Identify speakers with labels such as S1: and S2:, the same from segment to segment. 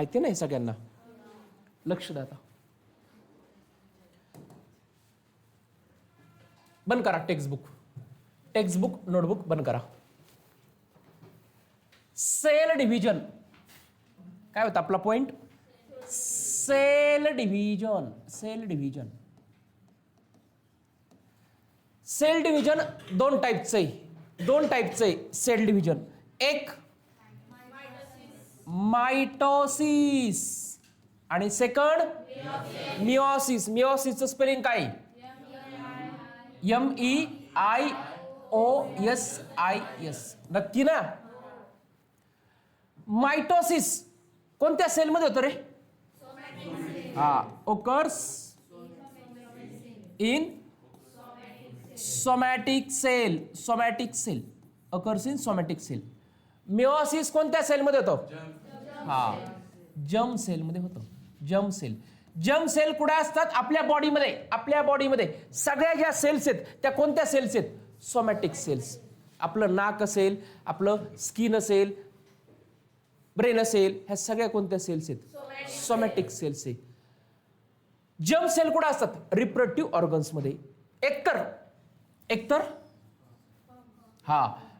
S1: माहिती नाही सगळ्यांना? लक्ष द्या आता. बंद करा टेक्स्टबुक नोटबुक बंद करा. सेल डिव्हिजन काय होतं आपला point? Cell division. Cell division दोन टाईपचे सेल डिव्हिजन. एक मायटोसिस आणि सेकंड मिओसिस. मिओसिसचं स्पेलिंग काय? MEIOSIS. नक्की ना? मायटोसिस कोणत्या सेलमध्ये होतं रे? Occurs in somatic cell. Occurs in somatic cell. Meiosis कोणत्या सेलमध्ये होतं? जर्म सेलमध्ये होतं. जर्म सेल कुठे असतात? आपल्या बॉडीमध्ये सगळ्या ज्या सेल्स आहेत त्या कोणत्या सेल्स आहेत? Somatic cells. आपलं नाक असेल, आपलं स्किन असेल, ब्रेन असेल, ह्या सगळ्या कोणत्या सेल्स आहेत? सोमॅटिक सेल्स आहे. जर्म सेल कुठे असतात? रिप्रोडक्टिव्ह ऑर्गन्स मध्ये. एकतर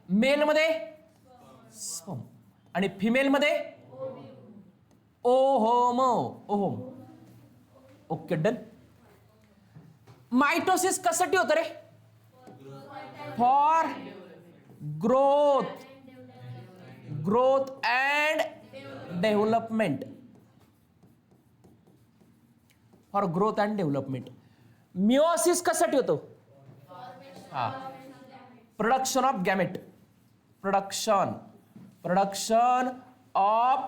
S1: मेल मध्ये स्पर्म आणि फिमेल मध्ये ओव्हम. Okay done. मायटोसिस कशासाठी होतं रे? For growth and development. Meiosis कशासाठी होतं? Production of gamete. Production of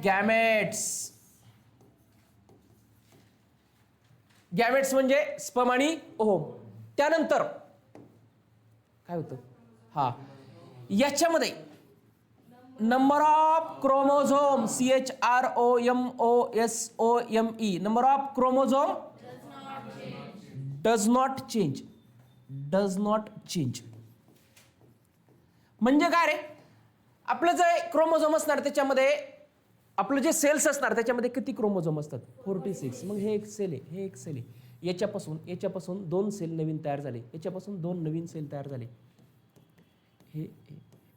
S1: gametes. Gametes म्हणजे स्पर्म आणि ओव्हम. त्यानंतर काय होतं? याच्यामध्ये number of chromosome. CHROMOSOME. Number of chromosome does not change. म्हणजे काय रे? आपलं जे क्रोमोझोम असणार त्याच्यामध्ये, आपलं जे सेल्स असणार त्याच्यामध्ये किती क्रोमोझोम असतात? 46. मग हे एक सेल आहे. याच्यापासून 2 सेल नवीन तयार झाले. याच्यापासून 2 नवीन सेल तयार झाले.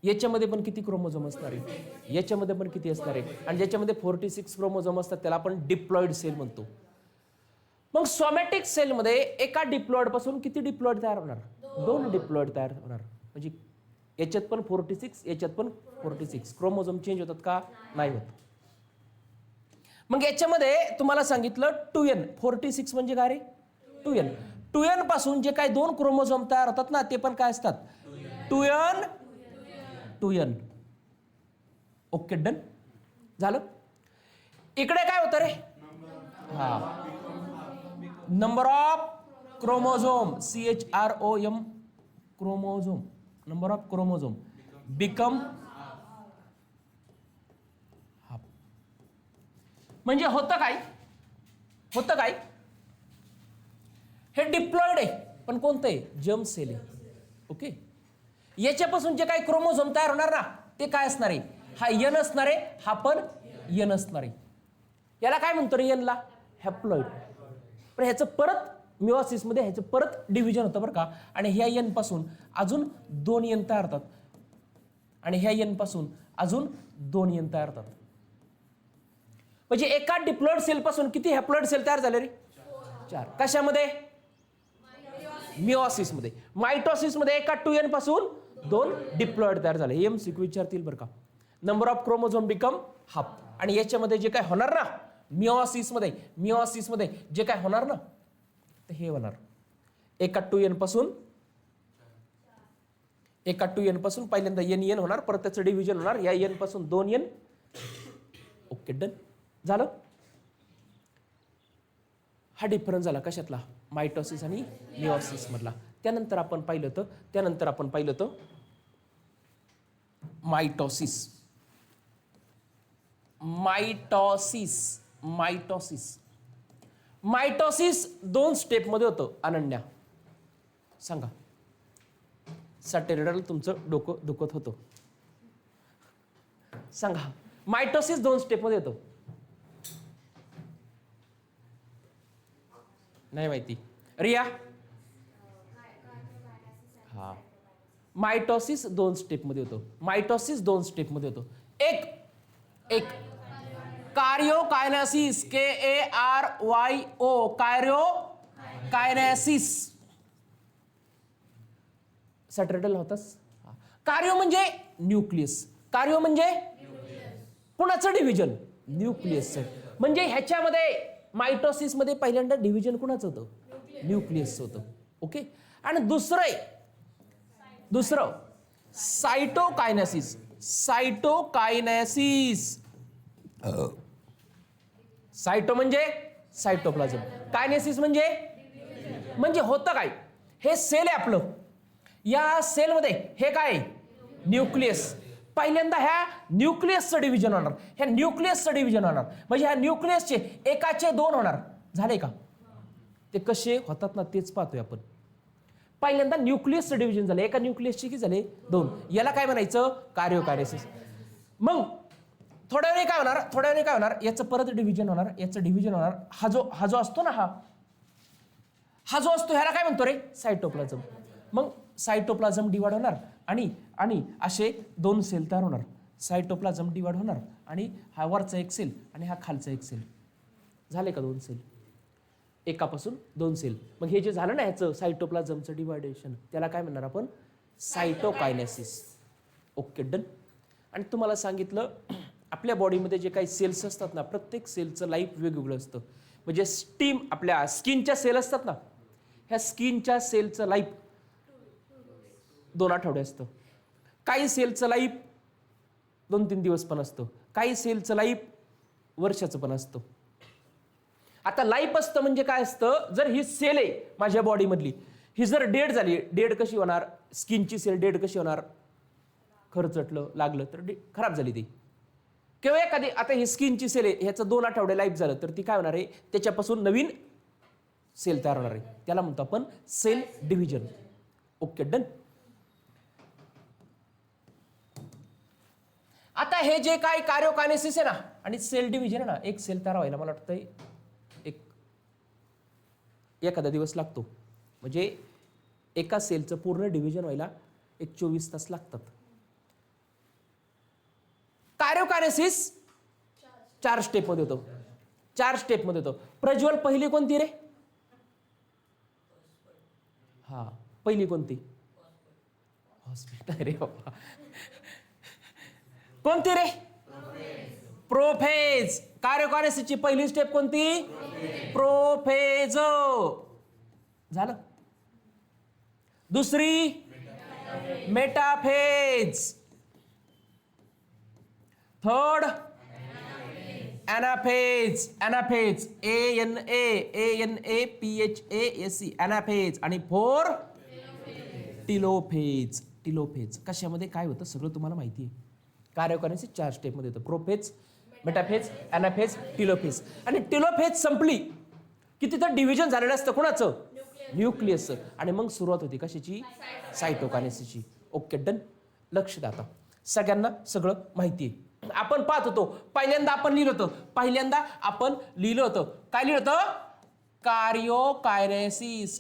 S1: याच्यामध्ये पण किती क्रोमोझोम असणार आहे? याच्यामध्ये पण किती असणार आहे? आणि ज्याच्यामध्ये 46 क्रोमोझोम असतात त्याला आपण डिप्लॉइड सेल म्हणतो. मग सोमॅटिक सेलमध्ये एका डिप्लॉइड पासून किती डिप्लॉइड तयार होणार? 2 डिप्लॉइड तयार होणार. म्हणजे याच्यात पण 46, याच्यात पण 46. क्रोमोझोम चेंज होतात का? नाही होत. मग याच्यामध्ये तुम्हाला सांगितलं 2n. 46 म्हणजे काय रे? 2n. 2n पासून जे काही 2 क्रोमोझोम तयार होतात ना ते पण काय असतात? 2n. ओके डन झालं. इकडे काय होतं रे? Number of chromosome. CHROM chromosome. Number of chromosome become half. म्हणजे होतं काय? हे डिप्लॉइड आहे पण कोणतं आहे? जर्म सेल आहे. ओके. याच्यापासून जे काही क्रोमोझोम तयार होणार ना ते काय असणार आहे? हा N असणार आहे, हा पण N असणार आहे. याला काय म्हणतो रे? N ला हॅप्लॉइड. पण ह्याचं परत मिओसिस मध्ये ह्याचं परत डिव्हिजन होतं बरं का. आणि ह्या N पासून अजून 2 N तयार होतात आणि ह्या N पासून अजून 2 N तयार होतात. म्हणजे एका डिप्लॉइड सेल पासून किती हॅप्लॉइड सेल तयार झाले रे? 4. कशामध्ये? मिओसिस मध्ये. मायटोसिस मध्ये एका 2n पासून 2 डिप्लॉइड तयार झाले. MCQ विचारतील बरं का. Number of chromosome become half. आणि याच्यामध्ये जे काय होणार ना मिओसिस मध्ये जे काय होणार ना तर हे होणार एका 2n पासून पहिल्यांदा n होणार, परत त्याचं डिव्हिजन होणार. या n पासून 2n. ओके डन झालं. हा डिफरन्स झाला कशातला? मायटोसिस आणि मिओसिस मधला. त्यानंतर आपण पाहिलं तर मायटोसिस 2 स्टेप मध्ये होतं. अनन्या सांगा. सॅटेरडल तुमचं डोकं दुखत होतं. सांगा. मायटोसिस 2 स्टेप मध्ये होतं. नाही माहिती. रिया? हा, मायटॉसिस 2 स्टेपमध्ये होतो. मायटॉसिस 2 स्टेपमध्ये होतो. एक कार्योकायनेसिस, KARYO, कार्योकायनेसिस. सॅटरडेल होतास. कार्यो म्हणजे न्यूक्लियस. कार्यो म्हणजे कुणाचं डिव्हिजन? न्यूक्लियसचं. म्हणजे ह्याच्यामध्ये मायटोसिस मध्ये पहिल्यांदा डिव्हिजन कुणाचं होतं? न्यूक्लियसचं होतं. ओके. आणि दुसरं सायटोकायनेसिस. सायटोकायनेसिस. सायटो म्हणजे सायटोप्लाझम, कायनेसिस म्हणजे होतं काय? हे सेल आहे आपलं. या सेलमध्ये हे काय? न्यूक्लियस. पहिल्यांदा ह्या न्यूक्लियसचं डिव्हिजन होणार. म्हणजे ह्या न्यूक्लियसचे एकाचे 2 होणार. झाले का? ते कसे होतात ना तेच पाहतोय आपण. पहिल्यांदा न्यूक्लियसचं डिव्हिजन झालं. एका न्यूक्लियसचे किती झाले? 2. याला काय म्हणायचं? कार्योकायनेसिस. मग थोड्या वेळी काय होणार? याचं परत डिव्हिजन होणार, याचं डिव्हिजन होणार. हा जो असतो ना, हा जो असतो ह्याला काय म्हणतो रे? सायटोप्लाझम. मग सायटोप्लाझम डिवाइड होणार आणि असे 2 सेल तयार होणार. सायटोप्लाझम डिवाइड होणार आणि हा वरचा एक सेल आणि हा खालचा एक सेल. झाले का 2 सेल? एकापासून 2 सेल. मग हे जे झालं ना ह्याचं सायटोप्लाझमचं डिवायडेशन, त्याला काय म्हणणार आपण? सायटोकायनेसिस. Okay, done. आणि तुम्हाला सांगितलं आपल्या बॉडीमध्ये जे काही सेल्स असतात ना, प्रत्येक सेलचं लाईफ वेगवेगळं असतं. म्हणजे आपल्या स्किनच्या सेल असतात ना, ह्या स्किनच्या सेलचं लाईफ 2 आठवडे असतं. काही सेलचं लाईफ 2-3 दिवस पण असतं. काही सेलचं लाईफ वर्षाचं पण असतं. आता लाईफ असतं म्हणजे काय असतं? जर ही सेल आहे माझ्या बॉडीमधली, ही जर डेड झाली, डेड कशी होणार? स्किनची सेल डेड कशी होणार? खरचटलं, लागलं तर खराब झाली ती. किंवा एखादी, आता ही स्किनची सेल आहे, ह्याचं 2 आठवडे लाईफ झालं तर ती काय होणार आहे? त्याच्यापासून नवीन सेल तयार होणार आहे. त्याला म्हणतो आपण सेल डिव्हिजन. Okay, done. आता हे जे काही कार्योकायनेसिस आहे ना आणि सेल डिव्हिजन आहे ना, एक सेल तयार व्हायला मला वाटतं एखादा दिवस लागतो. म्हणजे एका सेलचं पूर्ण डिव्हिजन व्हायला 24 तास लागतात. कार्योकायनेसिस 4 स्टेपमध्ये होतो. 4 स्टेपमध्ये होतो. प्रज्वल, पहिली कोणती रे? हा, पहिली कोणती? हॉस्पिटल रे बाबा. कोणती रे? प्रोफेज. कार्योकायनेसिसची पहिली स्टेप कोणती? प्रोफेज. झालं. दुसरी metaphase. Third anaphase. Anaphase, ANAPHASE, anaphase. आणि 4 टिलोफेज. टिलोफेज. कशामध्ये काय होतं सगळं तुम्हाला माहिती आहे. कार्योकायनेसिस 4 स्टेपमध्ये होतं. Prophase, metaphase, anaphase, telophase. आणि टिलोफेज संपली की तिथं डिव्हिजन झालेलं असतं. कोणाचं? न्यूक्लियसचं. आणि मग सुरुवात होती कशाची? सायटोकायनेसिसची. Okay, done. लक्ष द्या. आता सगळ्यांना सगळं माहिती आहे. आपण पाहत होतो पहिल्यांदा आपण लिहिलं होतं काय लिहिलं होतं? कार्योकायनेसिस.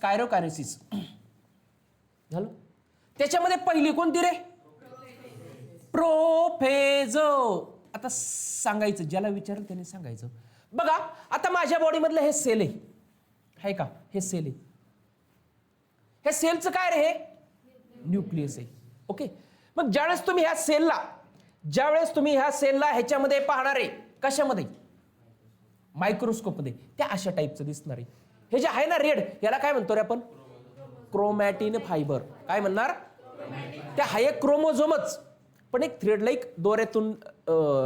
S1: कार्योकायनेसिस झालं. त्याच्यामध्ये पहिली कोणती रे? प्रोफेज. आता सांगायचं, ज्याला विचारलं त्याने सांगायचं. बघा आता माझ्या बॉडीमधलं हे सेल आहे का? हे सेल आहे. हे सेलचं काय रे? हे न्यूक्लियस आहे. ओके. मग ज्यावेळेस तुम्ही ह्या सेलला ह्याच्यामध्ये पाहणार आहे, कशामध्ये? मायक्रोस्कोपमध्ये. त्या अशा टाईपचं दिसणार आहे. हे जे आहे ना रेड, याला काय म्हणतो रे आपण? Chromatin fibre. काय म्हणणार? त्या हा एक क्रोमोझोमच, पण एक थ्रेड लाईक दोऱ्यातून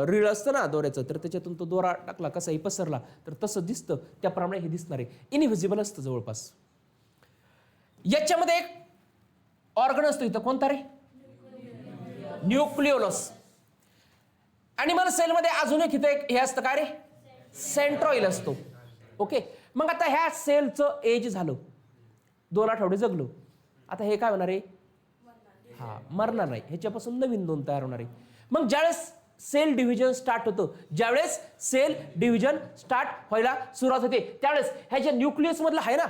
S1: रीळ असतं ना दोऱ्याचं, तर त्याच्यातून तो दोरा टाकला कसाही पसरला तर तसं दिसतं. त्याप्रमाणे हे दिसणार आहे. इनव्हिजिबल असतं जवळपास. याच्यामध्ये एक ऑर्गन असतो इथं. कोणता रे? न्यूक्लिओलस. ॲनिमल सेलमध्ये अजून एक इथं हे असतं. काय रे? सेंट्रॉइल असतो. ओके. मग आता ह्या सेलचं एज झालं, 2 आठवडे जगलो. आता हे काय होणार आहे? हा, मरणार नाही. ह्याच्यापासून नवीन 2 तयार होणार आहे. मग ज्यावेळेस सेल डिव्हिजन स्टार्ट होतं. ज्यावेळेस सेल डिव्हिजन स्टार्ट व्हायला सुरुवात होते त्यावेळेस ह्या ज्या न्यूक्लियस मधलं आहे ना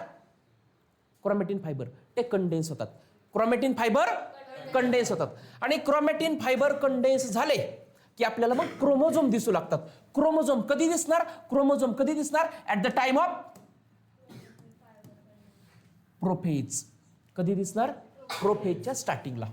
S1: क्रोमॅटिन फायबर ते कंडेन्स होतात. क्रोमॅटिन फायबर कंडेन्स होतात आणि क्रोमॅटिन फायबर कंडेन्स झाले की आपल्याला मग क्रोमोझोम दिसू लागतात. क्रोमोझोम कधी दिसणार? क्रोमोझोम कधी दिसणार? At the time of prophase. कधी दिसणार? प्रोफेजच्या स्टार्टिंगला.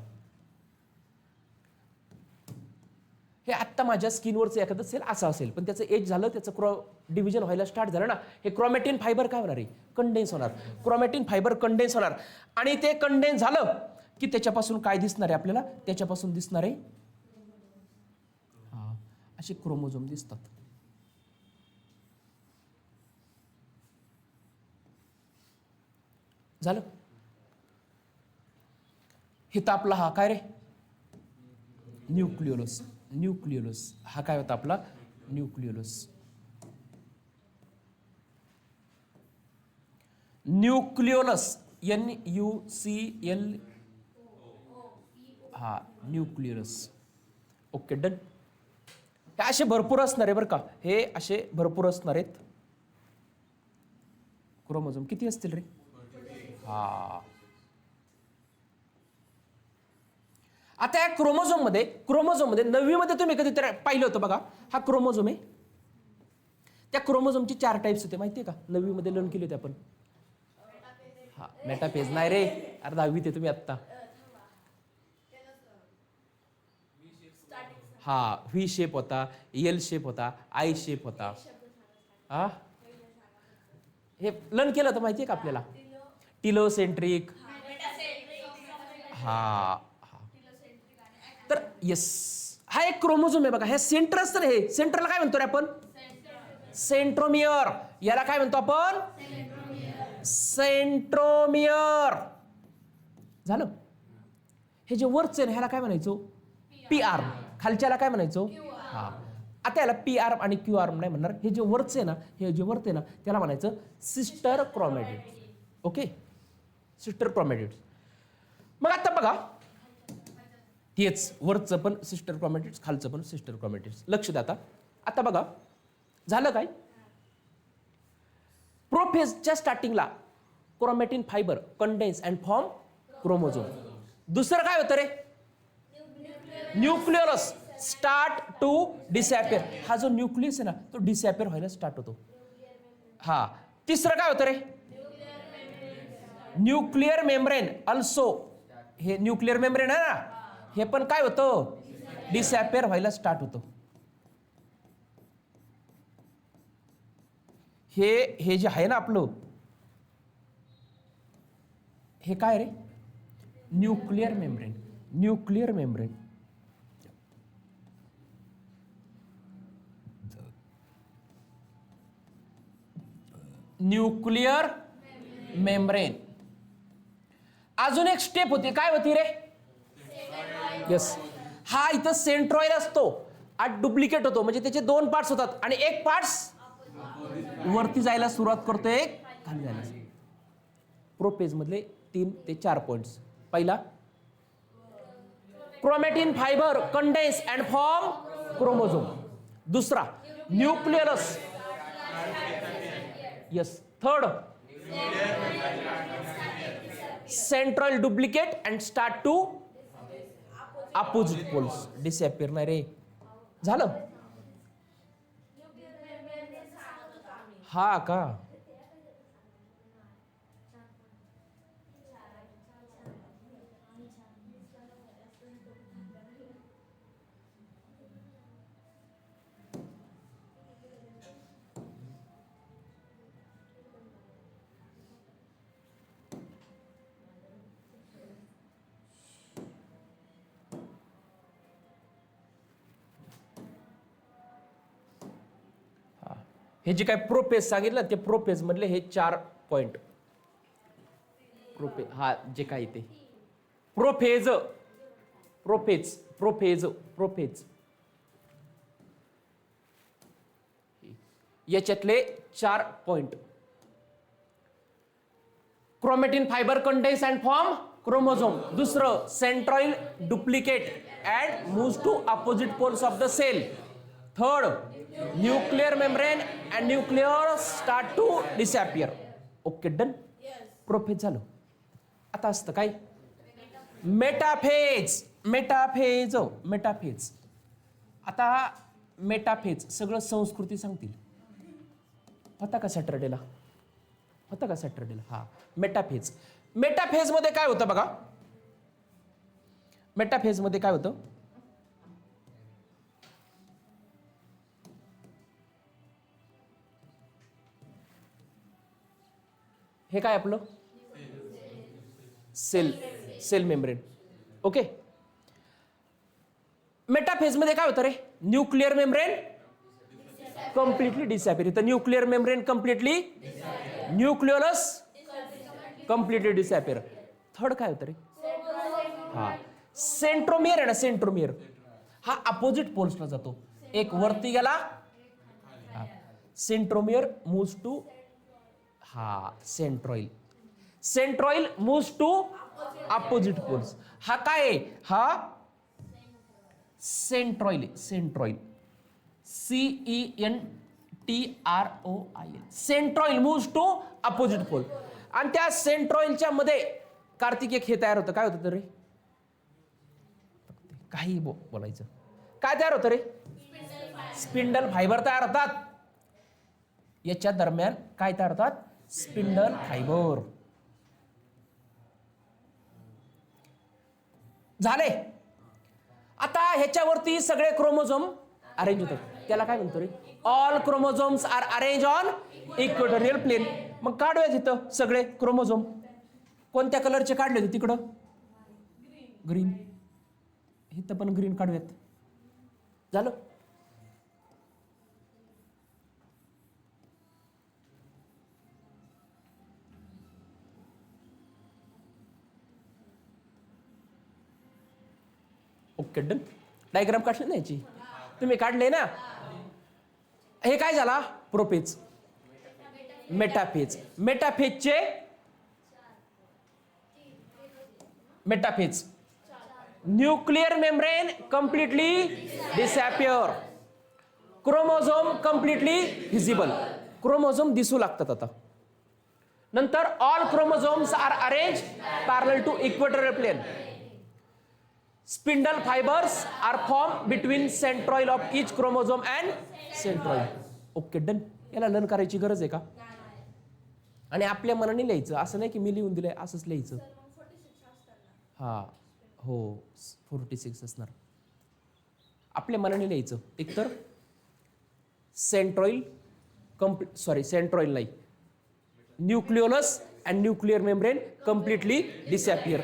S1: हे आत्ता माझ्या स्किनवरचं एखादं सेल असं असेल पण त्याचं एज झालं, त्याचं डिव्हिजन व्हायला स्टार्ट झालं ना, हे क्रोमॅटिन फायबर काय होणार आहे? कंडेन्स होणार. क्रोमॅटिन फायबर कंडेन्स होणार आणि ते कंडेन्स झालं की त्याच्यापासून काय दिसणार आहे आपल्याला? त्याच्यापासून दिसणार आहे असे क्रोमोझोम दिसतात. झालं. हे तर आपला हा काय रे? न्यूक्लियोलस. न्यूक्लियोलस हा काय होता आपला? न्यूक्लियोलस. न्यूक्लियोलस NUCL हा न्यूक्लियोलस. Okay done. हे असे भरपूर असणार आहे बरं का, हे असे भरपूर असणार आहेत. क्रोमोझोम किती असतील रे? हा. आता या क्रोमोझोम मध्ये 9वी मध्ये तुम्ही कधीतरी पाहिलं होतं बघा, हा क्रोमोझोम आहे. त्या क्रोमोझोमचे 4 टाइप्स होते माहितीये का? 9वी मध्ये लर्न केले होते आपण. हा मेटाफेज नाही रे, अरे 10वीत आहे तुम्ही आत्ता. हा व्ही शेप होता, एल शेप होता, आय शेप होता. हा हे लर्न केलं होतं माहितीये का आपल्याला? टिलोसेंट्रिक. हा तर येस, हा एक क्रोमोझोम आहे बघा. हे सेंटर असतं हे सेंटरला काय म्हणतो रे आपण? सेंट्रोमियर. याला काय म्हणतो आपण? सेंट्रोमियर. झालं. हे जे वरच आहे ह्याला काय म्हणायचो? P arm. खालच्याला काय म्हणायचो? हा. आता याला पी आर्म आणि क्यू आर्म नाही म्हणणार. हे जे वरच आहे ना, हे जे वरच आहे ना त्याला म्हणायचं sister chromatids. Okay, sister chromatids. मग आता बघा तेच वरचं पण सिस्टर क्रोमॅटिड्स, खालचं पण सिस्टर क्रोमॅटिड्स. लक्ष द्या. आता बघा झालं काय? प्रोफेजच्या स्टार्टिंगला chromatin fibre condense and form chromosome. दुसरं काय होतं रे? Nucleolus start to disappear. हा जो न्यूक्लियस आहे ना तो डिसॅपियर व्हायला स्टार्ट होतो. हा. तिसरं काय होतं रे? Nuclear membrane also. हे न्यूक्लिअर मेम्ब्रेन आहे ना, हे पण काय होतं? डिसॅपियर व्हायला स्टार्ट होतं. हे जे आहे ना आपलं, हे काय रे? Nuclear membrane. Nuclear membrane. Nuclear membrane. अजून एक स्टेप होती, काय होती रे? यस. हा इथं सेंट्रॉइड असतो, हा डुप्लिकेट होतो म्हणजे त्याचे 2 पार्ट्स होतात आणि एक पार्ट्स वरती जायला सुरुवात करतो, एक खाली जायला. प्रोपेज मधले 3 ते 4 पॉइंट्स. पहिला chromatin fibre condense and form chromosome. दुसरा nucleolus. Yes. Third central duplicate and start to opposite poles. Disappear नाही रे. झालं. हा का? हे जे काय प्रोपेज सांगितलं ते प्रोपेज मधले हे 4 पॉइंट. प्रोपेज हा जे काय ते प्रोफेज प्रोफेज प्रोफेज प्रोफेज याच्यातले 4 point. Chromatin fibre condense and form chromosome. दुसरं centriole duplicate and moves to opposite poles of the cell. Third nuclear membrane and nuclear start to disappear. Okay done. Prophase झालं. आता असतं काय metaphase. Metaphase metaphase. आता metaphase सगळं संस्कृती सांगतील. होता का सॅटर्डेला? होता का सॅटर्डेला? हा मेटाफेज. मेटाफेज मध्ये काय होतं बघा. मेटाफेज मध्ये काय होतं? हे काय आपलं सेल मेम्ब्रेन. ओके. मेटाफेज मध्ये काय होतं रे? Nuclear membrane completely disappear. तर nuclear membrane completely, nucleolus completely disappear. Third काय होतं रे? हा सेंट्रोमियर आहे ना. सेंट्रोमियर हा अपोजिट पोल्सला जातो. एक वरती गेला. सेंट्रोमियर मूव्स टू हा centriole. Centriole moves to opposite poles. हा काय आहे? हा centriole. Centriole CENTROIL. Centriole moves to opposite pole. आणि त्या सेंट्रॉइलच्या मध्ये कार्तिक एक हे तयार होतं. काय होतं रे? काही बोलायचं. काय तयार होतं रे? स्पिंडल फायबर तयार होतात. याच्या दरम्यान काय तयार होतात? Spindle fibre. झाले. आता ह्याच्यावरती सगळे क्रोमोझोम अरेंज होतात. त्याला काय म्हणतो रे? All chromosomes are arrange on equatorial plane. मग काढूया तिथं सगळे क्रोमोझोम. कोणत्या कलरचे काढले होते तिकडं? ग्रीन. इथं पण ग्रीन काढूयात. झालं. Okay done. डायग्राम काढली ना याची? तुम्ही काढले ना? हे काय झाला? Prophase. Metaphase. Metaphase nuclear membrane completely disappear. Chromosome completely visible. Chromosome दिसू लागतात आता. नंतर all chromosomes are arrange parallel to equatorial plane. Spindle fibers are formed between centroid of each chromosome and centroid. Okay done. याला learn करायची गरज आहे का? आणि आपल्या मनाने लिहायचं. असं नाही की मी लिहून दिलंय असंच लिहायचं. हा हो 46 असणार. आपल्या मनाने लिहायचं. एकतर सेंट्रॉइल सेंट्रॉइल नाही, nucleolus and nuclear membrane completely disappear.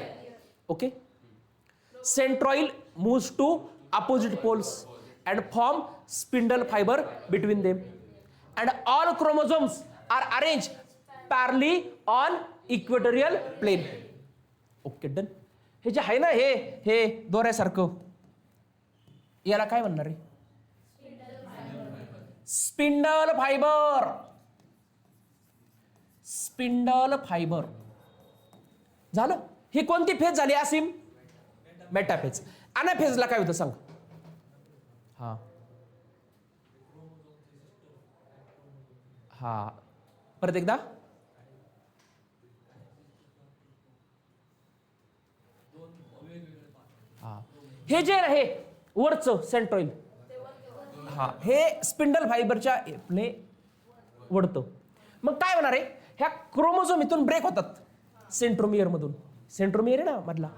S1: Okay. Centroid moves to opposite poles and form spindle fiber between them. And all chromosomes are arranged parallelly on equatorial plane. Okay, done. हे जे आहे ना हे दोऱ्यासारखं, याला काय म्हणणार आहे? Spindle fibre. Spindle fibre. झालं. ही कोणती फेज झाली आसिम? मेटाफेज. अनाफेजला काय होतं सांग? हा हा परत एकदा. हा हे जे आहे वरचं सेंट्रॉइल, हा हे स्पिंडल फायबरच्या प्ले वडतं. मग काय होणार आहे? ह्या क्रोमोझोम इथून ब्रेक होतात सेंट्रोमियर मधून. सेंट्रोमियर आहे ना मधला,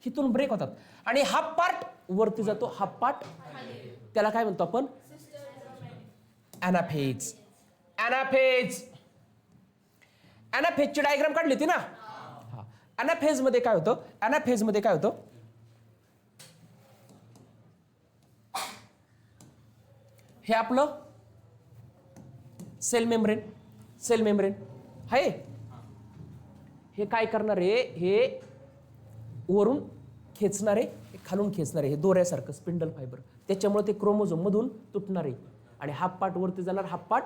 S1: इथून ब्रेक होतात आणि हाफ पार्ट वरती जातो, हाफ पार्ट त्याला काय म्हणतो आपण? अनाफेज. अनाफेज. अनाफेजची डायग्राम काढली होती ना? अनाफेज मध्ये काय होतं? अनाफेज मध्ये काय होतं? हे आपलं सेल मेम्ब्रेन. सेल मेम्ब्रेन आहे. हे काय करणार आहे? हे वरून खेचणारे, खालून खेचणारे, हे दोऱ्यासारखं स्पिंडल फायबर. त्याच्यामुळे ते क्रोमोझोम मधून तुटणार आहे आणि हाफ पार्ट वरती जाणार, हाफ पार्ट.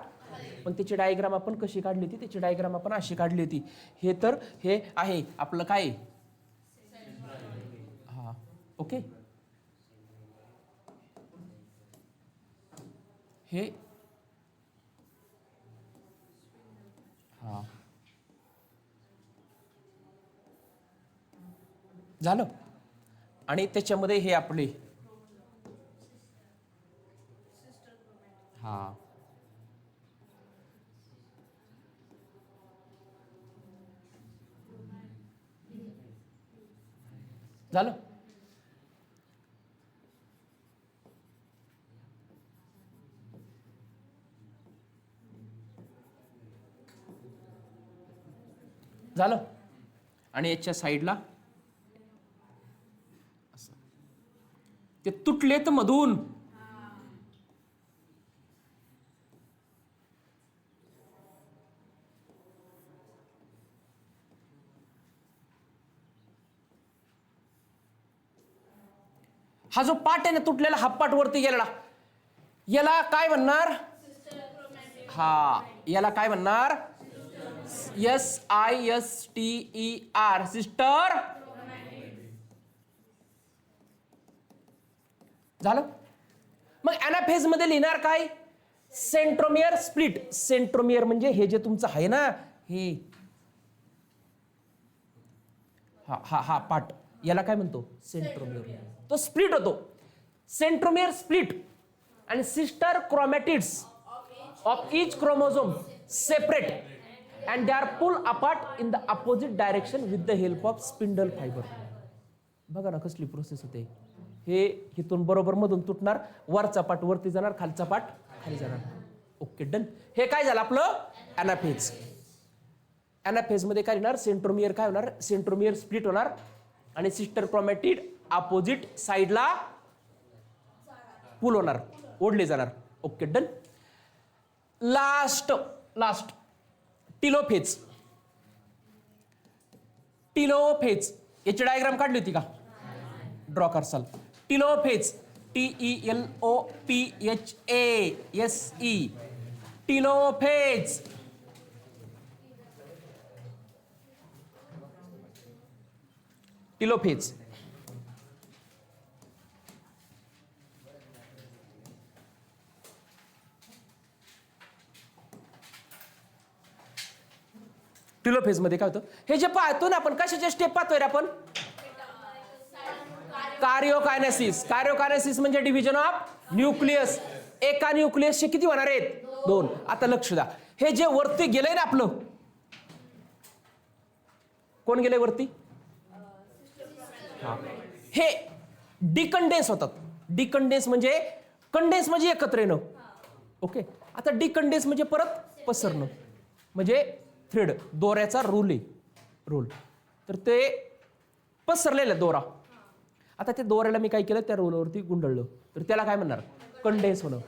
S1: पण त्याची डायग्राम आपण कशी काढली होती? त्याची डायग्राम आपण अशी काढली होती. हे तर हे आहे आपलं काय? ओके. हे हा झालं. आणि त्याच्यामध्ये हे आपले हा झालं. झालं. आणि याच्या साईडला असं ते तुटलेत मधून. हा जो पार्ट आहे ना तुटलेला, हा पार्ट वरती गेलेला, याला काय म्हणणार? हा, याला काय म्हणणार? SISTER, sister. झालं. मग एनाफेज मध्ये लिहिणार काय? Centromere split. सेंट्रोमियर म्हणजे हे जे तुमचं आहे ना, हे हा हा हा पार्ट, याला काय म्हणतो? सेंट्रोमियर. तो स्प्लिट होतो. सेंट्रोमियर स्प्लिट आणि sister chromatids of each chromosome separate and they are pull apart in the opposite direction with the help of spindle fiber. बघा ना कसली प्रोसेस होते. हे इथून बरोबर मधून तुटणार, वरचा पार्ट वरती जाणार, खालचा पार्ट खाली जाणार. Okay, done. हे काय झालं आपलं? एनाफेज. एनाफेज मध्ये काय होणार? सेंट्रोमियर काय होणार? सेंट्रोमियर स्प्लिट होणार आणि सिस्टर क्रोमॅटिड अपोजिट साइडला पुल होणार, ओढले जाणार. Okay, done. Last telophase. Telophase याची डायग्राम काढली होती का? ड्रॉ करसाल. Telophase, TELOPHASE, telophase. Telophase telophase मध्ये काय होतं? हे जे पाहतो ना आपण, कशाचे स्टेप पाहतोय रे आपण? कार्योकायनेसिस. कार्योकायनेसिस म्हणजे डिव्हिजन ऑफ न्यूक्लियस. एका न्यूक्लियसचे किती होणार आहेत? 2. आता लक्ष द्या, हे जे वरती गेलंय ना आपलं, कोण गेलंय वरती? हे डिकंडेन्स होतात. डिकंडेन्स म्हणजे, कंडेन्स म्हणजे एकत्र येणं. ओके. आता डिकंडेन्स म्हणजे परत पसरणं, म्हणजे थ्रेड, दोऱ्याचा रोल आहे, रोल. तर ते पसरलेलं दोरा. आता त्या दोऱ्याला मी काय केलं? त्या रोलवरती गुंडळलं, तर त्याला काय म्हणणार? कंडेन्स होणं,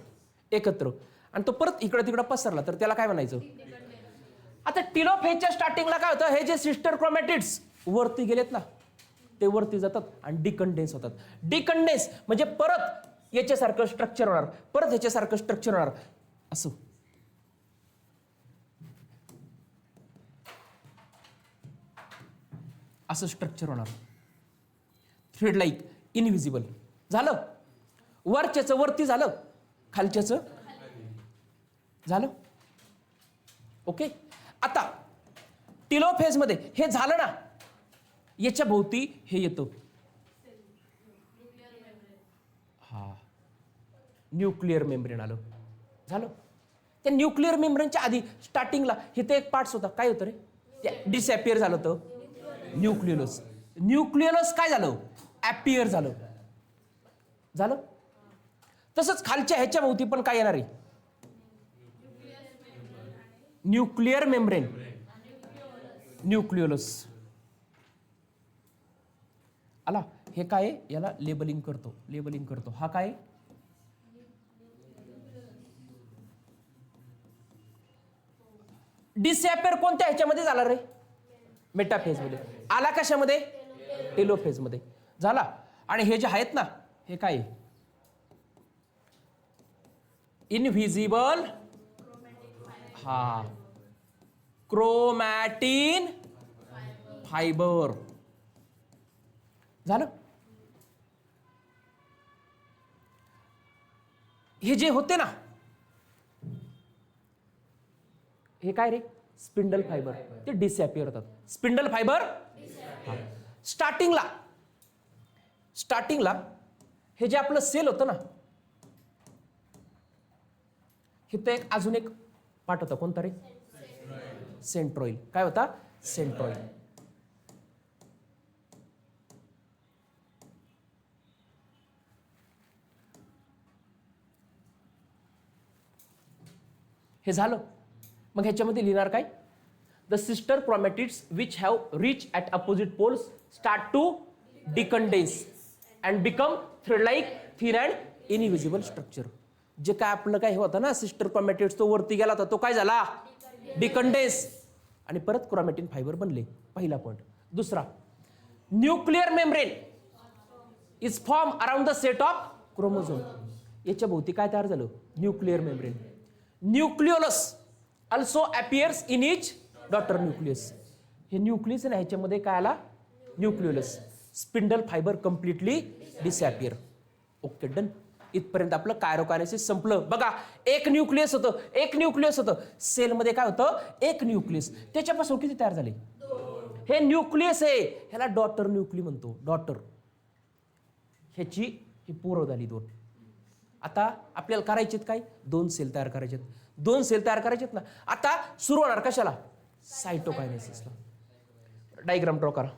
S1: एकत्र. आणि तो परत इकडं तिकडं पसरला तर त्याला काय म्हणायचं? आता टिलोफेजच्या स्टार्टिंगला काय होतं? हे जे सिस्टर क्रोमॅटिड्स वरती गेलेत ना, ते वरती जातात आणि डिकंडेन्स होतात. डिकंडेन्स म्हणजे परत याच्यासारखं स्ट्रक्चर होणार, परत याच्यासारखं स्ट्रक्चर होणार, असं. असं स्ट्रक्चर होणार, थ्रेड लाईक, इनव्हिजिबल. झालं. वरच्याचं वरती झालं, खालच्याचं झालं. ओके. आता टिलोफेज मध्ये हे झालं ना, याच्या भोवती हे येतं, हा न्यूक्लिअर मेम्ब्रेन आलं. झालं. त्या न्यूक्लिअर मेम्ब्रेनच्या आधी स्टार्टिंगला हे ते एक पार्ट्स होता, काय होतं रे? डिसअपियर झालं होतं, न्यूक्लियोलस. न्यूक्लियोलस काय झालं? अपियर झालं. झालं. तसंच खालच्या ह्याच्या भोवती पण काय येणार आहे? न्यूक्लिअर मेम्ब्रेन, न्यूक्लियोलस आला. हे काय आहे? याला लेबलिंग करतो, लेबलिंग करतो. हा काय? डिसअपियर कोणत्या ह्याच्यामध्ये झाला रे? मेटाफेज मध्ये. आला कशामध्ये? टेलोफेज मध्ये. झाला. आणि हे जे आहेत ना, हे काय? इनव्हिजिबल, हा क्रोमॅटिन फायबर. झालं. हे जे होते ना, हे काय रे, स्पिंडल फायबर, ते डिसअपिअर होतात. स्पिंडल फायबर स्टार्टिंगला हे जे आपलं सेल होतं ना, हे तर एक अजून एक पार्ट होता, कोणता रे, सेंट्रोइल. काय होता, सेंट्रोइल. हे झालं. मग ह्याच्यामध्ये लिहिणार काय, the sister chromatids which have reach at opposite poles start to decondense and become thread like thin and invisible structure. जे काय आपलं काय होतं ना, सिस्टर क्रोमॅटिड्स, तो वरती गेला होता, तो काय झाला, डिकंडेन्स, आणि परत क्रोमॅटिन फायबर बनले. पहिला पॉइंट. दुसरा, nuclear membrane is form around the set of chromosome. याच्या भोवती काय तयार झालं, nuclear membrane. Nucleolus also appears in each daughter nucleus. हे न्यूक्लियस आहे, ह्याच्यामध्ये काय आला, nucleolus. Spindle fibre completely disappear. Okay, done. इथपर्यंत आपलं कायरोकायनेसिस संपलं. बघा, एक न्यूक्लियस होतं, सेलमध्ये काय होतं, एक न्यूक्लियस. त्याच्यापासून किती तयार झाले, हे न्यूक्लियस आहे, ह्याला डॉटर न्यूक्ली म्हणतो, डॉटर. ह्याची ही पोरं झाली 2. आता आपल्याला करायचेत काय, 2 सेल तयार करायचेत. 2 सेल तयार करायचेत ना. आता सुरू होणार कशाला, सायटोकायनेसिसला. डायग्राम ड्रॉ करा.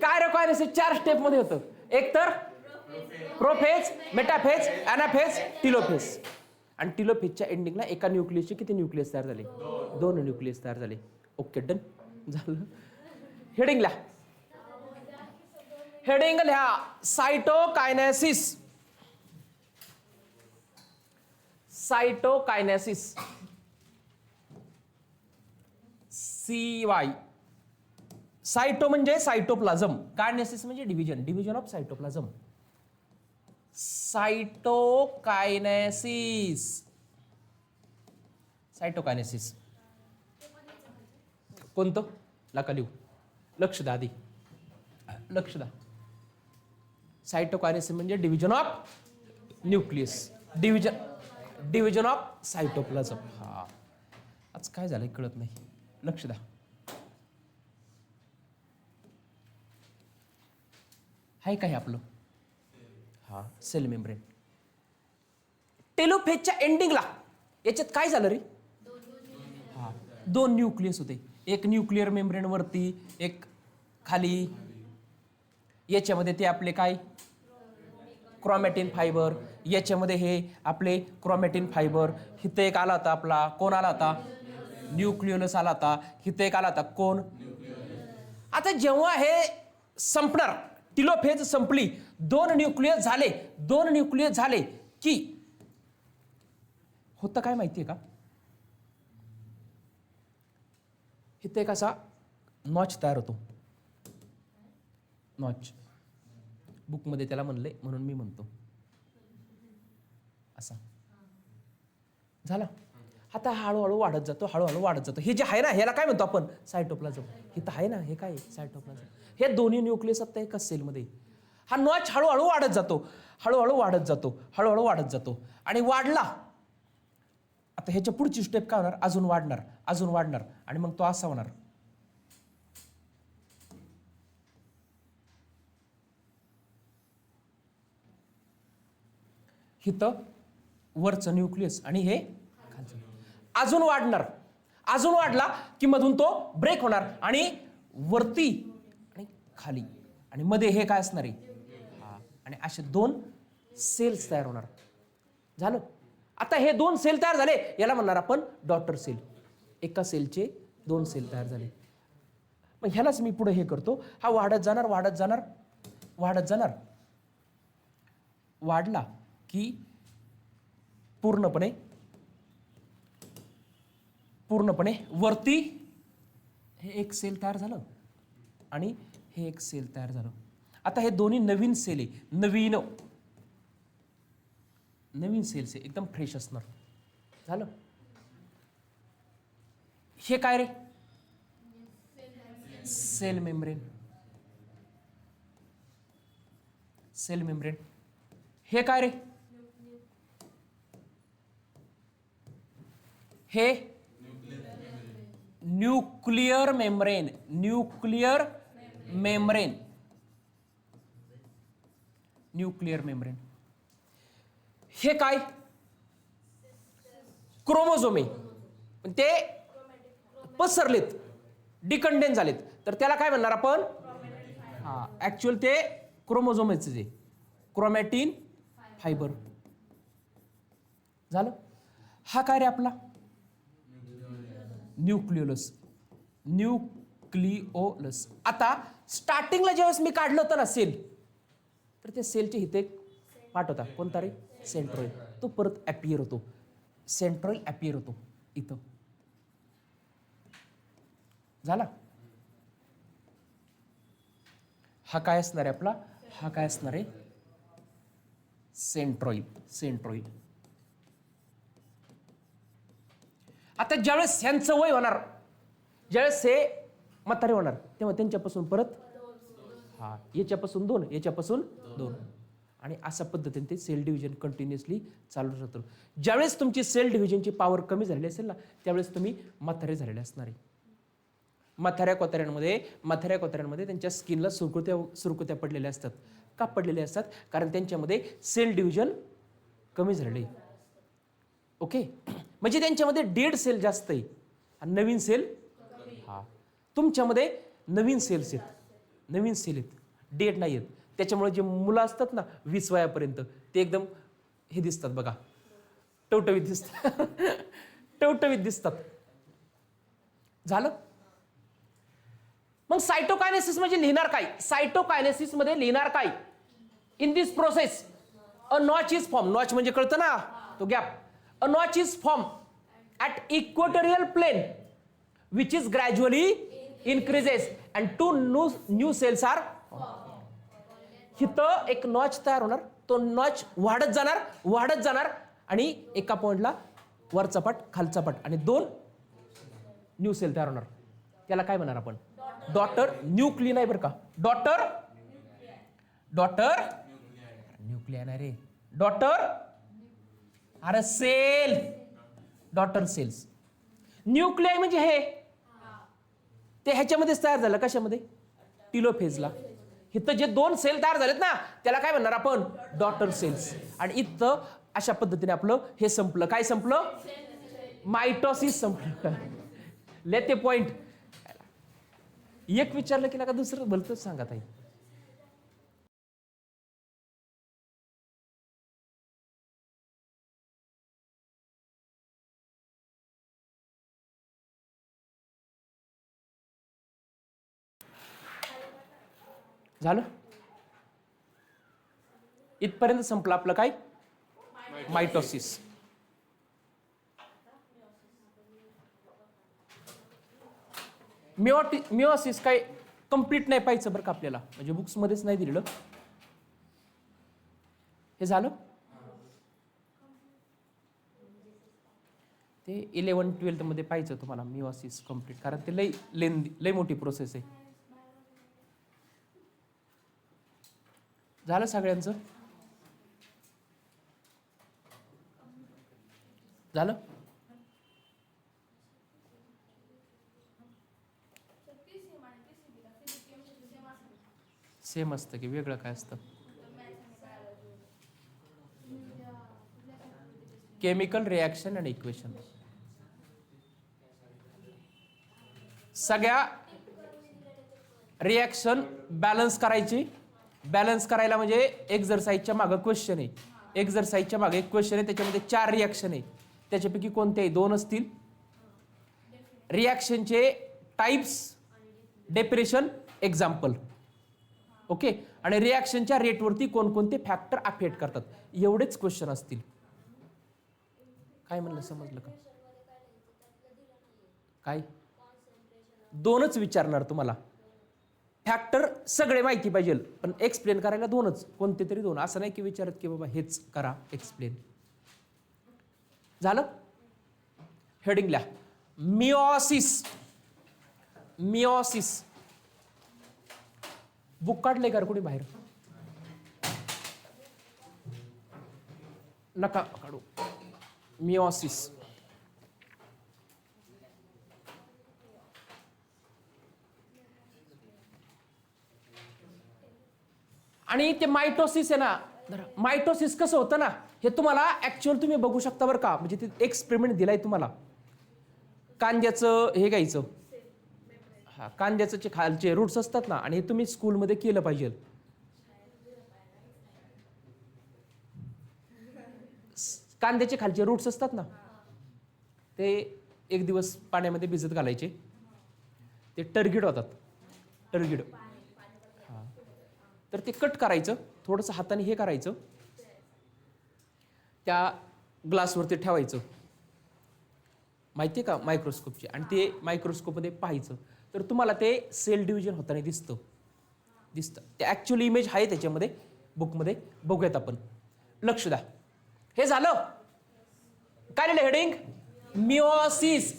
S1: कायरोकायनेसिस 4 स्टेप मध्ये होतं. एक तर प्रोफेज, मेटाफेज, अनाफेज, टिलोफेज. आणि टिलोफेजच्या एंडिंगला एका न्यूक्लियसचे किती न्यूक्लियस तयार झाले, 2 न्यूक्लियस तयार झाले. ओके, डन झालं. हेडिंग लिहा, सायटोकायनेसिस. CY. सायटो म्हणजे सायटोप्लाझम, कायनेसिस म्हणजे डिव्हिजन ऑफ सायटोप्लाझम. सायटोकायनेसिस कोणतं, नका लिहू, लक्ष द्या आधी, लक्ष द्या. सायटोकायनेसिस म्हणजे division of nucleus, division of cytoplasm. हा, आज काय झालं कळत नाही, लक्ष द्या. आहे काय आपलं, हा, सेल मेम्ब्रेन. टेलोफेजच्या एंडिंगला याच्यात काय झालं रे, हा, 2 न्यूक्लियस होते. एक न्यूक्लिअर मेम्ब्रेन वरती, एक खाली. याच्यामध्ये ते आपले काय, क्रोमॅटिन फायबर. याच्यामध्ये हे आपले क्रोमॅटिन फायबर. इथं एक आला होता आपला, कोण आला होता, न्यूक्लिओलस आला होता. इथं एक आला होता, कोण. आता जेव्हा हे संपणार, टिलोफेज संपली, 2 न्यूक्लियस झाले की होतं काय माहितीये का, इथे एक असा नॉच तयार होतो. नॉच बुकमध्ये त्याला म्हणले, म्हणून मी म्हणतो असा झाला. आता हळूहळू वाढत जातो. हे जे आहे ना, ह्याला काय म्हणतो आपण, सायटोप्लाझम. इथं आहे ना, हे काय, सायटोप्लाझम. हे दोन्ही न्यूक्लियस आता एकाच सेलमध्ये. हा नॉच हळूहळू वाढत जातो आणि वाढला. आता ह्याच्या पुढची स्टेप काय होणार, अजून वाढणार आणि मग तो असा होणार. इथं वरचं न्यूक्लियस आणि हे खालचं. अजून वाढला की मधून तो ब्रेक होणार आणि वरती आणि खाली, आणि मध्ये हे काय असणार आहे, आणि असे 2 सेल्स तयार होणार. झालं. आता हे 2 सेल तयार झाले, याला म्हणणार आपण डॉटर सेल. एका सेलचे 2 सेल तयार झाले. मग ह्यालाच मी पुढे हे करतो. हा वाढत जाणार. वाढला की पूर्णपणे वरती हे एक सेल तयार झालं आणि हे एक सेल तयार झालं. आता हे दोन्ही नवीन सेल आहे, नवीन सेल्स आहे, एकदम फ्रेश असणार. झालं. हे काय रे? Cell membrane. Cell membrane. हे काय रे? हे nuclear membrane. Nuclear membrane. Nuclear membrane. हे काय? क्रोमोझोम आहे, पण ते पसरलेत, डिकंडेन्स झालेत, तर त्याला काय म्हणणार आपण? हा, ऍक्च्युअल ते क्रोमोझोमच आहे, क्रोमॅटिन फायबर. झालं. हा काय रे आपला? न्यूक्लिओलस. न्यूक्लिओलस. आता स्टार्टिंगला ज्यावेळेस मी काढलं होतं ना सेल, तर त्या सेलचे इथे एक पार्ट होता, कोणता रे? सेंट्रोइड. तो परत अपियर होतो, सेंट्रोइड अपियर होतो इथं. झाला. हा काय असणार आहे आपला? हा काय असणार आहे? सेंट्रोइड. सेंट्रोइड. आता ज्यावेळेस ह्यांचं वय होणार, ज्यावेळेस हे म्हातारे होणार, तेव्हा त्यांच्यापासून परत हा, याच्यापासून 2, याच्यापासून 2, आणि अशा पद्धतीने ते सेल डिव्हिजन कंटिन्युअसली चालू राहतं. ज्यावेळेस तुमची सेल डिव्हिजनची पॉवर कमी झालेली असेल ना, त्यावेळेस तुम्ही म्हातारे झालेले असणार आहे. म्हाताऱ्या कोताऱ्यांमध्ये त्यांच्या स्किनला सुरकुत्या पडलेल्या असतात. का पडलेल्या असतात? कारण त्यांच्यामध्ये सेल डिव्हिजन कमी झालेले. ओके, म्हणजे त्यांच्यामध्ये डेड सेल जास्त आहे आणि नवीन सेल, हा, तुमच्यामध्ये नवीन सेल्स आहेत, नवीन सेल आहेत, डेड नाही आहेत. त्याच्यामुळे जे मुलं असतात ना 20 वयापर्यंत, ते एकदम हे दिसतात बघा, टवटवीत दिसतात. टवटवीत दिसतात. झालं. मग सायटोकायनेसिस म्हणजे लिहिणार काय? सायटोकायनेसिस मध्ये लिहिणार काय? In this process a notch is form. Notch म्हणजे कळतं ना, तो gap. A notch is form at equatorial plane which is gradually increases and 2 new cells are. इथं एक नॉच तयार होणार, तो नॉच वाढत जाणार आणि एका पॉइंटला वरचा पाट, खालचा पाट, आणि 2 न्यू सेल तयार होणार. त्याला काय म्हणणार आपण? डॉटर न्यूक्लिय नाही बरं का, डॉटर न्यूक्लिय नाही रे, डॉटर, अरे सेल, डॉटर सेल्स. न्यूक्लिय म्हणजे हे, ते ह्याच्यामध्येच तयार झालं. कशामध्ये? टिलोफेजला. इथं जे 2 सेल तयार झालेत ना, त्याला काय म्हणणार आपण? Daughter cells. आणि इथं अशा पद्धतीने आपलं हे संपलं. काय संपलं? मायटोसिस संपलं. लेते पॉइंट. एक विचारलं की नका दुसरं भलतंच सांगा ताई. झालं. इथपर्यंत संपलं आपलं काय? मायटोसिस. मिओसिस काय कंप्लीट नाही पाहिजे बरं का आपल्याला, म्हणजे बुक्स मध्येच नाही दिलेलं. हे झालं. ते 11-12 मध्ये पाहिजे तुम्हाला मिओसिस कंप्लीट, कारण ते लय मोठी प्रोसेस आहे. झालं सगळ्यांचं? झालं. सेम असतं की वेगळं काय असतं? Chemical reaction and equation. सगळ्या रिॲक्शन बॅलन्स करायची. बॅलन्स करायला म्हणजे एक्झरसाइजच्या मागं क्वेश्चन आहे. एक्झरसाइजच्या मागे एक क्वेश्चन आहे, त्याच्यामध्ये 4 रिॲक्शन आहे. त्याच्यापैकी कोणत्याही 2 असतील. रिॲक्शनचे टाइप्स, डेफिनेशन, एक्झाम्पल. ओके. आणि रिॲक्शनच्या रेटवरती कोणकोणते फॅक्टर अफेक्ट करतात, एवढेच क्वेश्चन असतील. काय म्हणलं, समजलं का? काय? 2च विचारणार तुम्हाला. फॅक्टर सगळे माहिती पाहिजे, पण एक्सप्लेन करायला 2च, कोणते तरी 2. असं नाही की विचारत की बाबा हेच करा एक्सप्लेन. झालं? हेडिंग लिहा. मिओसिस. मिओसिस. बुक काढलंय का कोणी बाहेर? नका काढू. मिओसिस. आणि ते मायटोसिस आहे ना, मायटोसिस कसं होतं ना, हे तुम्हाला ऍक्च्युअल तुम्ही बघू शकता बरं का. म्हणजे ते एक्सपेरिमेंट दिलाय तुम्हाला. कांद्याचं हे घ्यायचं, हा कांद्याचे खालचे रूट्स असतात ना, आणि हे तुम्ही स्कूलमध्ये केलं पाहिजे. कांद्याचे खालचे रूट्स असतात ना, ते एक दिवस पाण्यामध्ये भिजत घालायचे. ते टर्गिड होतात, टर्गिड. हा, तर ते कट करायचं, थोडंसं हाताने हे करायचं, त्या ग्लासवरती ठेवायचं, माहिती आहे का, मायक्रोस्कोपची. आणि ते मायक्रोस्कोपमध्ये पाहायचं, तर तुम्हाला ते सेल डिव्हिजन होताना दिसतं. ते ॲक्च्युअली इमेज आहे त्याच्यामध्ये, बुकमध्ये. बघूयात आपण. लक्ष द्या. हे झालं. काय लिहिलं हेडिंग? मिओसिस.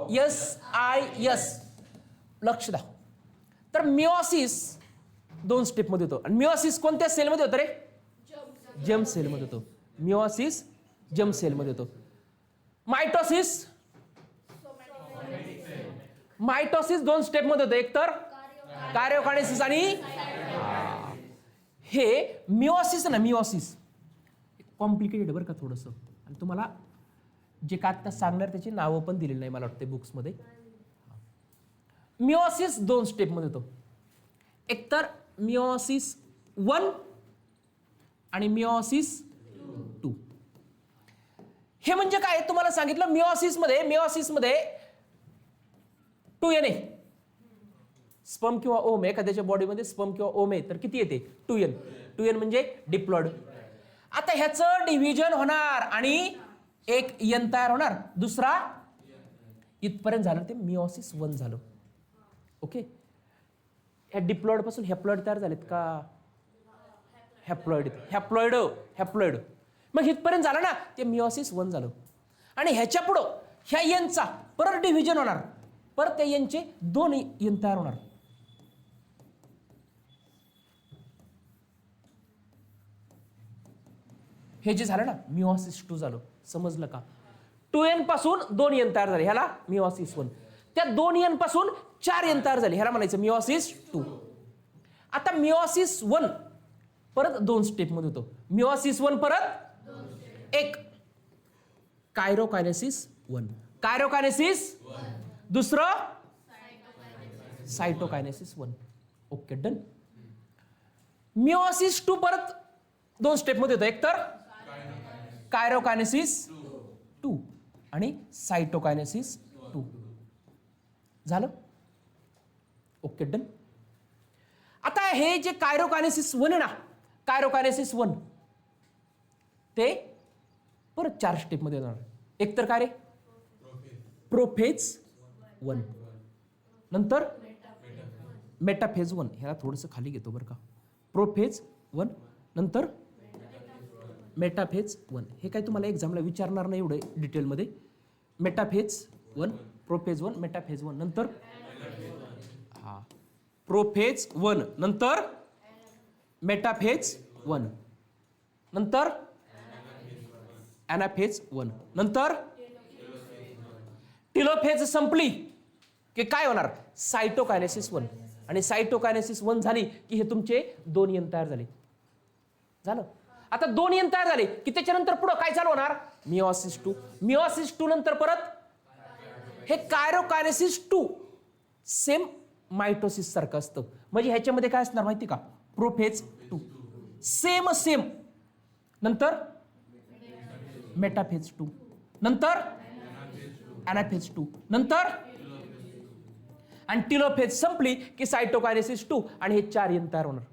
S1: MEIOSIS. लक्ष द्या. तर मिओसिस 2 स्टेपमध्ये होतो. आणि मिओसिस कोणत्या सेलमध्ये होतं रे? जर्म सेलमध्ये होतो. मिओसिस जर्म सेलमध्ये होतो. मायटोसिस. मायटोसिस 2 स्टेपमध्ये होतं. एक तर कार्योकायनेसिस आणि हे मिओसिस ना, मिओसिस कॉम्प्लिकेटेड बरं का थोडंसं. आणि तुम्हाला जे का आता सांगणार त्याची नावं पण दिलेली नाही मला वाटतं बुक्समध्ये. मिओसिस 2 स्टेपमध्ये होतो. एक तर मिओसिस 1 आणि मिओसिस 2. हे म्हणजे काय तुम्हाला सांगितलं. मिओसिसमध्ये 2n आहे. स्पर्म किंवा ओम एखाद्याच्या बॉडीमध्ये स्पर्म किंवा ओम आहे तर किती येते? 2n. 2n म्हणजे डिप्लॉइड. आता ह्याचं डिव्हिजन होणार आणि एक n तयार होणार, दुसरा इथपर्यंत झालं ते मिओसिस 1 झालं. ओके. ह्या डिप्लॉइड पासून हॅप्लॉइड तयार झालेत का? हॅप्लॉइड. मग इथपर्यंत झालं ना, ते मिओसिस 1 झालं. आणि ह्याच्या पुढं ह्या एनचा परत डिव्हिजन होणार, परत त्या एनचे 2 एन तयार होणार. हे जे झालं ना, मिओसिस 2 झालं. समजलं का? 2n पासून 2n तयार झाले, ह्याला मिओसिस 1. त्या 2n पासून 4n तयार झाले, ह्याला म्हणायचं मिओसिस 2. आता मिओसिस 1 परत 2 स्टेपमध्ये होतो. मिओसिस 1 परत एक कायरोकायनेसिस 1. कायरोकायनेसिस 2, सायटोकायनेसिस 1. Okay, done. मिओसिस 2 परत 2 स्टेपमध्ये होतो. एक तर कायरोकायनेसिस 2 आणि सायटोकायनेसिस 2. झालं? Okay, done. आता हे जे कायरोकायनेसिस 1 आहे ना, कायरोकायनेसिस 1 ते परत 4 स्टेपमध्ये होणार. एक तर काय रे? प्रोफेज 1, नंतर मेटाफेज 1. ह्याला थोडंसं खाली घेतो बरं का. प्रोफेज 1 नंतर मेटाफेज 1. हे काय तुम्हाला एक्झामला विचारणार नाही एवढं डिटेलमध्ये. मेटाफेज 1, प्रोफेज 1, मेटाफेज 1 नंतर हा प्रोफेज 1 नंतर मेटाफेज 1 नंतर ॲनाफेज 1 नंतर टिलोफेज संपली की काय होणार? सायटोकायनेसिस 1. आणि सायटोकायनेसिस 1 झाली की हे तुमचे 2 एन तयार झाले. झालं? आता 2 एन तयार झाले की त्याच्यानंतर पुढं काय चालू होणार? मिओसिस 2. मिओसिस 2 नंतर परत हे कायरोकायनेसिस 2 सेम मायटोसिस सारखं असतं. म्हणजे ह्याच्यामध्ये काय असणार माहिती का? प्रोफेज 2 सेम नंतर मेटाफेज 2 नंतर ॲनाफेज 2 नंतर आणि टिलोफेज संपली की सायटोकायनेसिस 2 आणि हे 4 एन तयार होणार.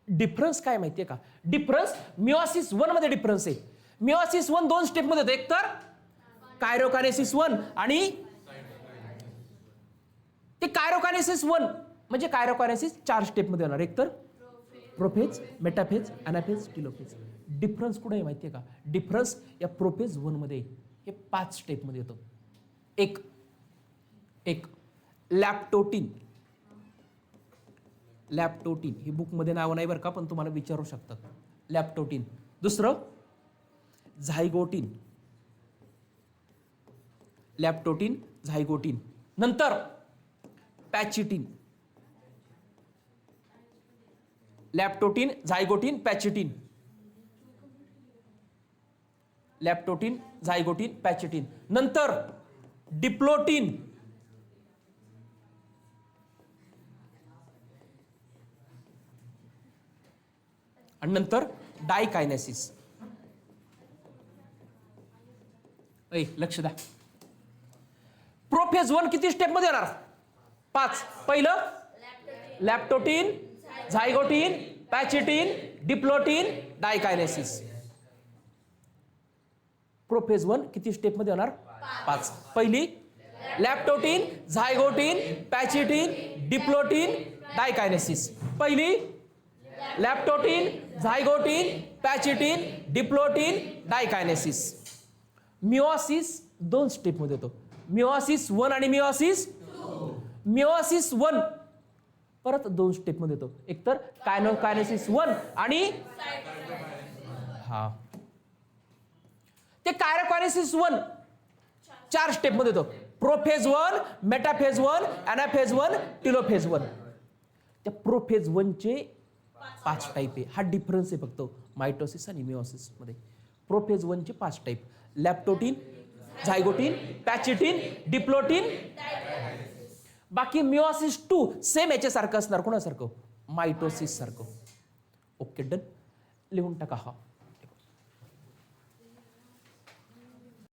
S1: डिफरन्स काय माहितीये का? डिफरन्स मिओसिस 1 मध्ये डिफरन्स आहे. मिओसिस 1 2 स्टेपमध्ये होतं. एक तर कायरोकायनेसिस 1 आणि ते कायरोकायनेसिस 1 म्हणजे कायरोकायनेसिस 4 स्टेपमध्ये होणार. एक तर prophase, metaphase, anaphase, telophase. Difference कुठे आहे माहिती आहे का? डिफरन्स या प्रोफेज 1 मध्ये हे 5 स्टेपमध्ये येतो. एक लॅप्टोटीन. लॅप्टोटीन ही बुकमध्ये नावं नाही बरं का, पण तुम्हाला विचारू शकतात. लॅप्टोटीन. दुसरं झायगोटीन. लॅप्टोटीन, झायगोटीन. नंतर पॅचिटीन. लॅप्टोटीन, झायगोटीन, पॅचिटीन. लॅप्टोटीन, झायगोटीन, पॅचिटीन. नंतर डिप्लोटीन. आणि नंतर डायकायनेसिस. लक्ष द्या. प्रोफेज 1 किती स्टेप मध्ये येणार? 5. पहिलं लॅप्टोटीन, झायगोटीन, पॅचिटीन, डिप्लोटीन, डायकायनेसिस. प्रोफेज 1 किती स्टेप मध्ये होणार? 5. पहिली लॅप्टोटीन, झायगोटीन, पॅचिटीन, डिप्लोटीन, डायकायनेसिस. पहिली लॅप्टोटीन, झायगोटीन, पॅचिटीन, डिप्लोटीन, डायकायनेसिस. मिओसिस 2 स्टेप मध्ये होतो. मिओसिस 1 आणि मिओसिस 2. मिओसिस 1 परत 2 स्टेप मध्ये येतो. एक तर कायनेसिस 1 आणि हा ते कायनेसिस 1 4 स्टेप मध्ये येतो. Prophase 1, metaphase 1, अनाफेज 1, telophase 1. त्या प्रोफेज 1 चे 5 टाईप आहे. हा डिफरन्स आहे फक्त मायटोसिस आणि मिओसिस मध्ये. प्रोफेज 1 चे 5 टाईप. लॅप्टोटीन, झायगोटीन, पॅचिटीन, डिप्लोटीन. बाकी मिओसिस 2 सेम याच्यासारखं असणार. कोणासारखं? मायटोसिस सारखं. Okay done. लिहून टाका हा.